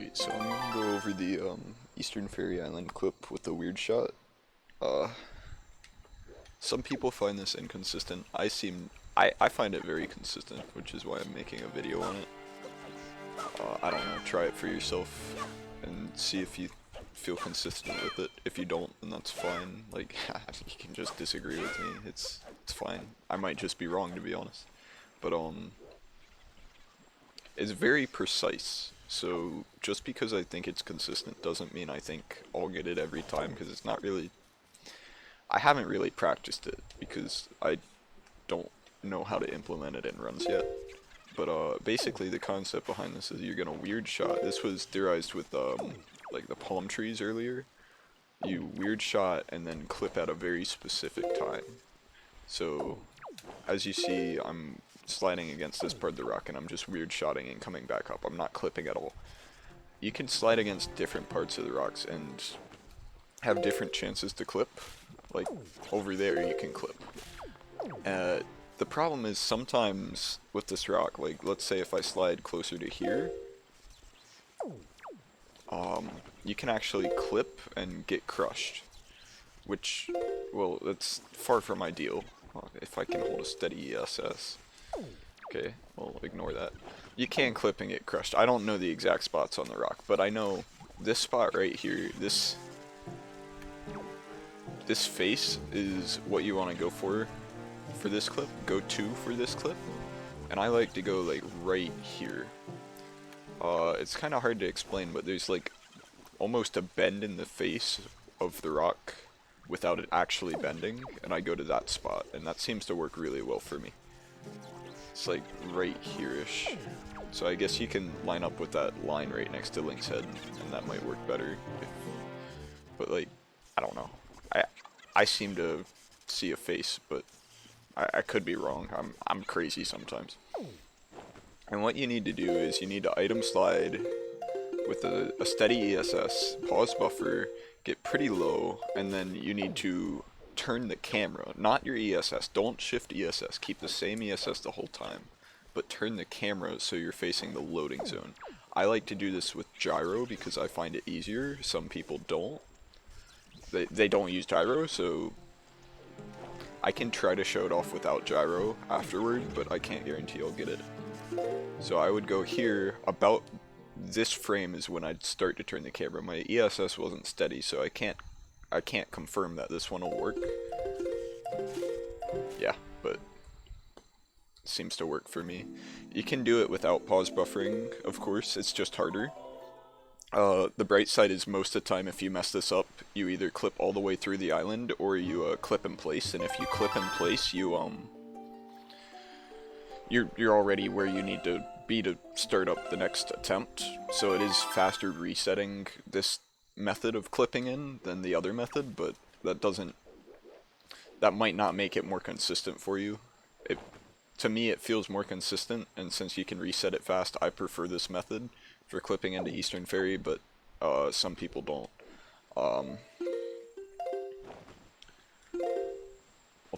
Alright, so I'm gonna go over the Eastern Fairy Island clip with the weird shot. Uh, some people find this inconsistent. I find it very consistent, which is why I'm making a video on it. I don't know, try it for yourself and see if you feel consistent with it. If you don't, then that's fine. Like, you can just disagree with me. It's fine. I might just be wrong, to be honest. But it's very precise. So just because I think it's consistent doesn't mean I think I'll get it every time, because it's not really. I haven't really practiced it because I don't know how to implement it in runs yet. But basically the concept behind this is you're gonna weird shot. This was theorized with like the palm trees earlier. You weird shot and then clip at a very specific time. So as you see, I'm sliding against this part of the rock and I'm just weird shotting and coming back up. I'm not clipping at all. You can slide against different parts of the rocks and have different chances to clip. Like over there you can clip. The problem is sometimes with this rock, like let's say if I slide closer to here, you can actually clip and get crushed. Which, well, that's far from ideal. If I can hold a steady ESS. Okay, well, ignore that. You can clip and get crushed. I don't know the exact spots on the rock, but I know this spot right here, this face is what you want to go for this clip. Go to for this clip. And I like to go like right here. It's kind of hard to explain, but there's like almost a bend in the face of the rock without it actually bending, and I go to that spot, and that seems to work really well for me. It's like right here-ish. So I guess you can line up with that line right next to Link's head, and that might work better. But like, I don't know. I seem to see a face, but I could be wrong. I'm crazy sometimes. And what you need to do is you need to item slide with a steady ESS, pause buffer, get pretty low, and then you need to turn the camera, not your ESS. Don't shift ESS. Keep the same ESS the whole time, but turn the camera so you're facing the loading zone. I like to do this with gyro because I find it easier. Some people don't. They don't use gyro, so I can try to show it off without gyro afterward, but I can't guarantee I'll get it. So I would go here. About this frame is when I'd start to turn the camera. My ESS wasn't steady, so I can't confirm that this one will work. Yeah, but it seems to work for me. You can do it without pause buffering, of course. It's just harder. The bright side is most of the time if you mess this up, you either clip all the way through the island or you clip in place, and if you clip in place, you're already where you need to be to start up the next attempt. So it is faster resetting this method of clipping in than the other method, but that might not make it more consistent for you. To me it feels more consistent, and since you can reset it fast, I prefer this method for clipping into Eastern Fairy, but some people don't. I'll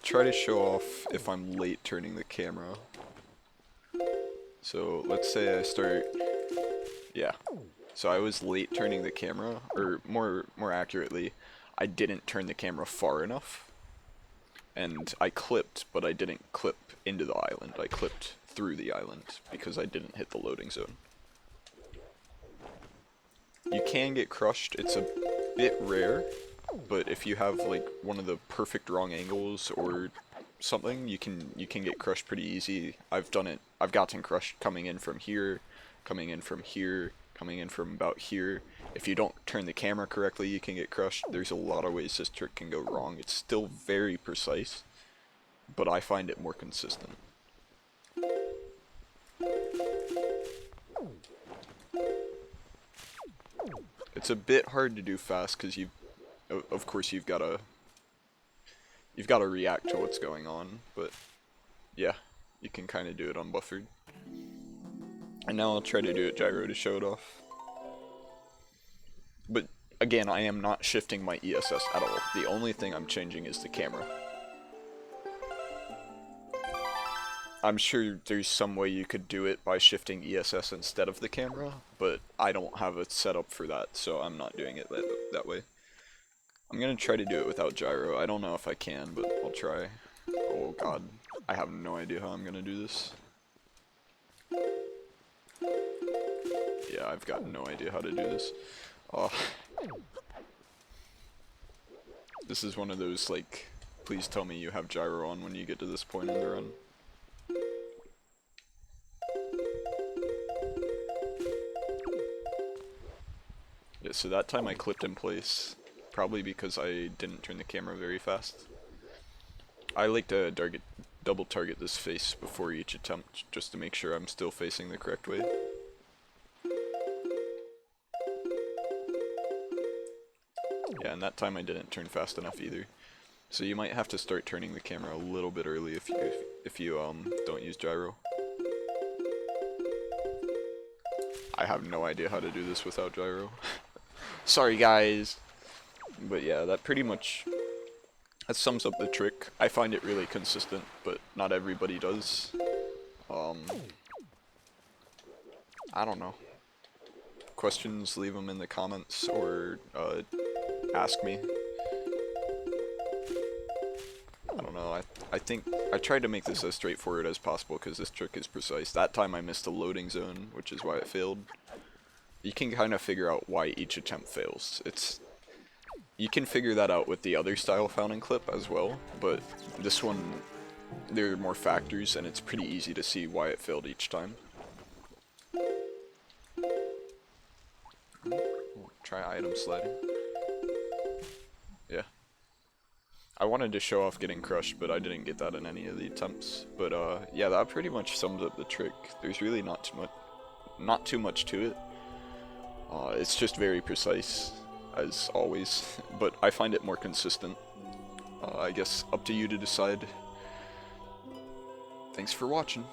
try to show off if I'm late turning the camera. So let's say I start, yeah. So I was late turning the camera, or more accurately, I didn't turn the camera far enough. And I clipped, but I didn't clip into the island. I clipped through the island because I didn't hit the loading zone. You can get crushed. It's a bit rare, but if you have like one of the perfect wrong angles or something, you can get crushed pretty easy. I've done it. I've gotten crushed coming in from here, coming in from here, coming in from about here. If you don't turn the camera correctly, you can get crushed. There's a lot of ways this trick can go wrong. It's still very precise, but I find it more consistent. It's a bit hard to do fast because of course you've got to react to what's going on, but yeah, you can kind of do it unbuffered. And now I'll try to do it gyro to show it off. But again, I am not shifting my ESS at all. The only thing I'm changing is the camera. I'm sure there's some way you could do it by shifting ESS instead of the camera, but I don't have it set up for that, so I'm not doing it that way. I'm gonna try to do it without gyro. I don't know if I can, but I'll try. Oh god, I have no idea how I'm gonna do this. Yeah, I've got no idea how to do this. Oh. This is one of those, like, please tell me you have gyro on when you get to this point in the run. Yeah, so that time I clipped in place, probably because I didn't turn the camera very fast. I like to double target this face before each attempt, just to make sure I'm still facing the correct way. Yeah, and that time I didn't turn fast enough either. So you might have to start turning the camera a little bit early if you don't use gyro. I have no idea how to do this without gyro. Sorry guys. But yeah, that sums up the trick. I find it really consistent, but not everybody does. I don't know. Questions, leave them in the comments or ask me. I don't know, I think I tried to make this as straightforward as possible because this trick is precise. That time I missed a loading zone, which is why it failed. You can kind of figure out why each attempt fails. You can figure that out with the other style fountain clip as well, but this one, there are more factors and it's pretty easy to see why it failed each time. Try item sliding. Yeah. I wanted to show off getting crushed, but I didn't get that in any of the attempts. But yeah, that pretty much sums up the trick. There's really not too much to it. It's just very precise, as always, but I find it more consistent. I guess up to you to decide. Thanks for watching.